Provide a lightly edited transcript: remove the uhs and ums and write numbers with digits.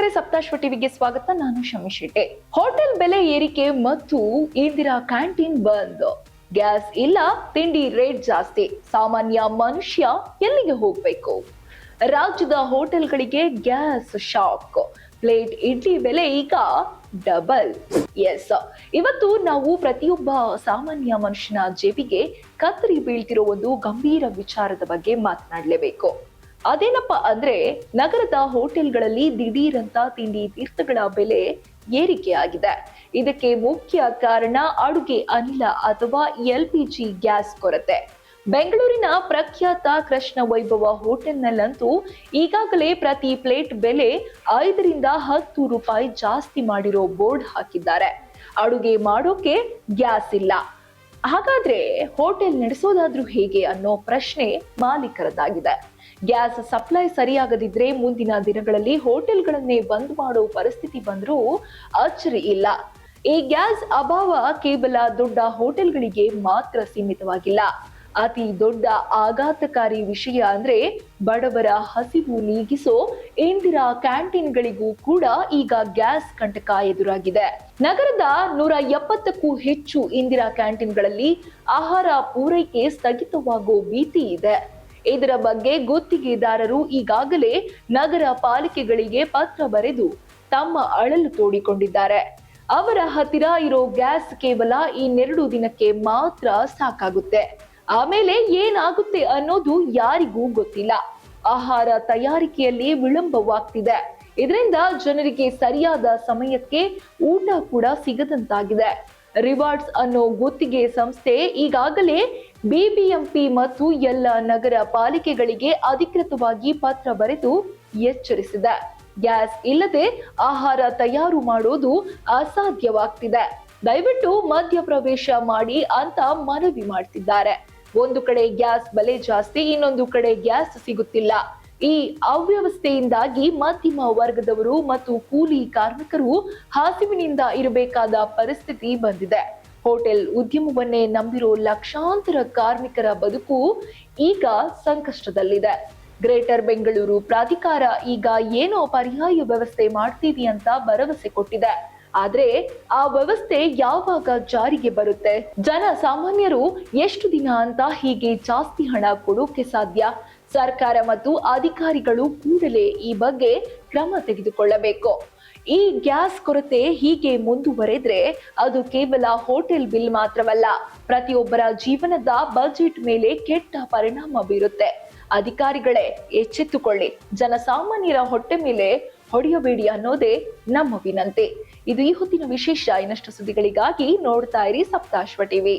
ವೀಕ್ಷಕರೇ, ಸಪ್ತಾಶ್ವ ಟಿವಿಗೆ ಸ್ವಾಗತ. ನಾನು ಶಮಿ ಶೆಟ್ಟಿ. ಹೋಟೆಲ್ ಬೆಲೆ ಏರಿಕೆ ಮತ್ತು ಇಂದಿರಾ ಕ್ಯಾಂಟೀನ್ ಬಂದ್. ಗ್ಯಾಸ್ ಇಲ್ಲ, ತಿಂಡಿ ರೇಟ್ ಜಾಸ್ತಿ. ಸಾಮಾನ್ಯ ಮನುಷ್ಯ ಎಲ್ಲಿಗೆ ಹೋಗ್ಬೇಕು? ರಾಜ್ಯದ ಹೋಟೆಲ್ಗಳಿಗೆ ಗ್ಯಾಸ್ ಶಾಕ್. ಪ್ಲೇಟ್ ಇಡ್ಲಿ ಬೆಲೆ ಈಗ ಡಬಲ್. ಎಸ್, ಇವತ್ತು ನಾವು ಪ್ರತಿಯೊಬ್ಬ ಸಾಮಾನ್ಯ ಮನುಷ್ಯನ ಜೇಬಿಗೆ ಕತ್ತರಿ ಬೀಳ್ತಿರೋ ಒಂದು ಗಂಭೀರ ವಿಚಾರದ ಬಗ್ಗೆ ಮಾತನಾಡಲೇಬೇಕು. ಅದೇನಪ್ಪ ಅಂದ್ರೆ, ನಗರದ ಹೋಟೆಲ್ಗಳಲ್ಲಿ ದಿಢೀರಂತ ತಿಂಡಿ ತೀರ್ಥಗಳ ಬೆಲೆ ಏರಿಕೆ ಆಗಿದೆ. ಇದಕ್ಕೆ ಮುಖ್ಯ ಕಾರಣ ಅಡುಗೆ ಅನಿಲ ಅಥವಾ LPG ಗ್ಯಾಸ್ ಕೊರತೆ. ಬೆಂಗಳೂರಿನ ಪ್ರಖ್ಯಾತ ಕೃಷ್ಣ ವೈಭವ ಹೋಟೆಲ್ನಲ್ಲಂತೂ ಈಗಾಗಲೇ ಪ್ರತಿ ಪ್ಲೇಟ್ ಬೆಲೆ 5 ರಿಂದ 10 ರೂಪಾಯಿ ಜಾಸ್ತಿ ಮಾಡಿರೋ ಬೋರ್ಡ್ ಹಾಕಿದ್ದಾರೆ. ಅಡುಗೆ ಮಾಡೋಕೆ ಗ್ಯಾಸ್ ಇಲ್ಲ. ಹಾಗಾದ್ರೆ ಹೋಟೆಲ್ ನಡೆಸೋದಾದ್ರೂ ಹೇಗೆ ಅನ್ನೋ ಪ್ರಶ್ನೆ ಮಾಲೀಕರದ್ದಾಗಿದೆ. ಗ್ಯಾಸ್ ಸಪ್ಲೈ ಸರಿಯಾಗದಿದ್ರೆ ಮುಂದಿನ ದಿನಗಳಲ್ಲಿ ಹೋಟೆಲ್ಗಳನ್ನೇ ಬಂದ್ ಮಾಡೋ ಪರಿಸ್ಥಿತಿ ಬಂದ್ರೂ ಅಚ್ಚರಿ ಇಲ್ಲ. ಈ ಗ್ಯಾಸ್ ಅಭಾವ ಕೇವಲ ದೊಡ್ಡ ಹೋಟೆಲ್ಗಳಿಗೆ ಮಾತ್ರ ಸೀಮಿತವಾಗಿಲ್ಲ. ಅತಿ ದೊಡ್ಡ ಆಘಾತಕಾರಿ ವಿಷಯ ಅಂದ್ರೆ ಬಡವರ ಹಸಿವು ನೀಗಿಸೋ ಇಂದಿರಾ ಕ್ಯಾಂಟೀನ್ಗಳಿಗೂ ಕೂಡ ಈಗ ಗ್ಯಾಸ್ ಕಂಟಕ ಎದುರಾಗಿದೆ. ನಗರದ 170ಕ್ಕೂ ಹೆಚ್ಚು ಇಂದಿರಾ ಕ್ಯಾಂಟೀನ್ಗಳಲ್ಲಿ ಆಹಾರ ಪೂರೈಕೆ ಸ್ಥಗಿತವಾಗೋ ಭೀತಿ ಇದೆ. ಇದರ ಬಗ್ಗೆ ಗುತ್ತಿಗೆದಾರರು ಈಗಾಗಲೇ ನಗರ ಪಾಲಿಕೆಗಳಿಗೆ ಪತ್ರ ಬರೆದು ತಮ್ಮ ಅಳಲು ತೋಡಿಕೊಂಡಿದ್ದಾರೆ. ಅವರ ಹತ್ತಿರ ಇರೋ ಗ್ಯಾಸ್ ಕೇವಲ ಇನ್ನೆರಡು ದಿನಕ್ಕೆ ಮಾತ್ರ ಸಾಕಾಗುತ್ತೆ. ಆಮೇಲೆ ಏನಾಗುತ್ತೆ ಅನ್ನೋದು ಯಾರಿಗೂ ಗೊತ್ತಿಲ್ಲ. ಆಹಾರ ತಯಾರಿಕೆಯಲ್ಲಿ ವಿಳಂಬವಾಗ್ತಿದೆ. ಇದರಿಂದ ಜನರಿಗೆ ಸರಿಯಾದ ಸಮಯಕ್ಕೆ ಊಟ ಕೂಡ ಸಿಗದಂತಾಗಿದೆ. ರಿವಾರ್ಡ್ಸ್ ಅನ್ನೋ ಗುತ್ತಿಗೆ ಸಂಸ್ಥೆ ಈಗಾಗಲೇ BBMP ಮತ್ತು ಎಲ್ಲ ನಗರ ಪಾಲಿಕೆಗಳಿಗೆ ಅಧಿಕೃತವಾಗಿ ಪತ್ರ ಬರೆದು ಎಚ್ಚರಿಸಿದೆ. ಗ್ಯಾಸ್ ಇಲ್ಲದೆ ಆಹಾರ ತಯಾರು ಮಾಡೋದು ಅಸಾಧ್ಯವಾಗ್ತಿದೆ. ದಯವಿಟ್ಟು ಮಧ್ಯಪ್ರವೇಶ ಮಾಡಿ ಅಂತ ಮನವಿ ಮಾಡ್ತಿದ್ದಾರೆ. ಒಂದು ಕಡೆ ಗ್ಯಾಸ್ ಬೆಲೆ ಜಾಸ್ತಿ, ಇನ್ನೊಂದು ಕಡೆ ಗ್ಯಾಸ್ ಸಿಗುತ್ತಿಲ್ಲ. ಈ ಅವ್ಯವಸ್ಥೆಯಿಂದಾಗಿ ಮಧ್ಯಮ ವರ್ಗದವರು ಮತ್ತು ಕೂಲಿ ಕಾರ್ಮಿಕರು ಹಸಿವಿನಿಂದ ಇರಬೇಕಾದ ಪರಿಸ್ಥಿತಿ ಬಂದಿದೆ. ಹೋಟೆಲ್ ಉದ್ಯಮವನ್ನೇ ನಂಬಿರೋ ಲಕ್ಷಾಂತರ ಕಾರ್ಮಿಕರ ಬದುಕು ಈಗ ಸಂಕಷ್ಟದಲ್ಲಿದೆ. ಗ್ರೇಟರ್ ಬೆಂಗಳೂರು ಪ್ರಾಧಿಕಾರ ಈಗ ಏನೋ ಪರ್ಯಾಯ ವ್ಯವಸ್ಥೆ ಮಾಡ್ತೀವಿ ಅಂತ ಭರವಸೆ ಕೊಟ್ಟಿದೆ. ಆದ್ರೆ ಆ ವ್ಯವಸ್ಥೆ ಯಾವಾಗ ಜಾರಿಗೆ ಬರುತ್ತೆ? ಜನ ಸಾಮಾನ್ಯರು ಎಷ್ಟು ದಿನ ಅಂತ ಹೀಗೆ ಜಾಸ್ತಿ ಹಣ ಕೊಡೋಕೆ ಸಾಧ್ಯ? ಸರ್ಕಾರ ಮತ್ತು ಅಧಿಕಾರಿಗಳು ಕೂಡಲೇ ಈ ಬಗ್ಗೆ ಕ್ರಮ ತೆಗೆದುಕೊಳ್ಳಬೇಕು. ಈ ಗ್ಯಾಸ್ ಕೊರತೆ ಹೀಗೆ ಮುಂದುವರೆದ್ರೆ ಅದು ಕೇವಲ ಹೋಟೆಲ್ ಬಿಲ್ ಮಾತ್ರವಲ್ಲ, ಪ್ರತಿಯೊಬ್ಬರ ಜೀವನದ ಬಜೆಟ್ ಮೇಲೆ ಕೆಟ್ಟ ಪರಿಣಾಮ ಬೀರುತ್ತೆ. ಅಧಿಕಾರಿಗಳೇ ಎಚ್ಚೆತ್ತುಕೊಳ್ಳಿ. ಜನಸಾಮಾನ್ಯರ ಹೊಟ್ಟೆ ಮೇಲೆ ಹೊಡೆಯಬೇಡಿ ಅನ್ನೋದೇ ನಮ್ಮ ವಿನಂತಿ. ಇದು ಈ ಹೊತ್ತಿನ ವಿಶೇಷ. ಇನ್ನಷ್ಟು ಸುದ್ದಿಗಳಿಗಾಗಿ ನೋಡ್ತಾ ಇರಿ ಸಪ್ತಾಶ್ವ ಟಿವಿ.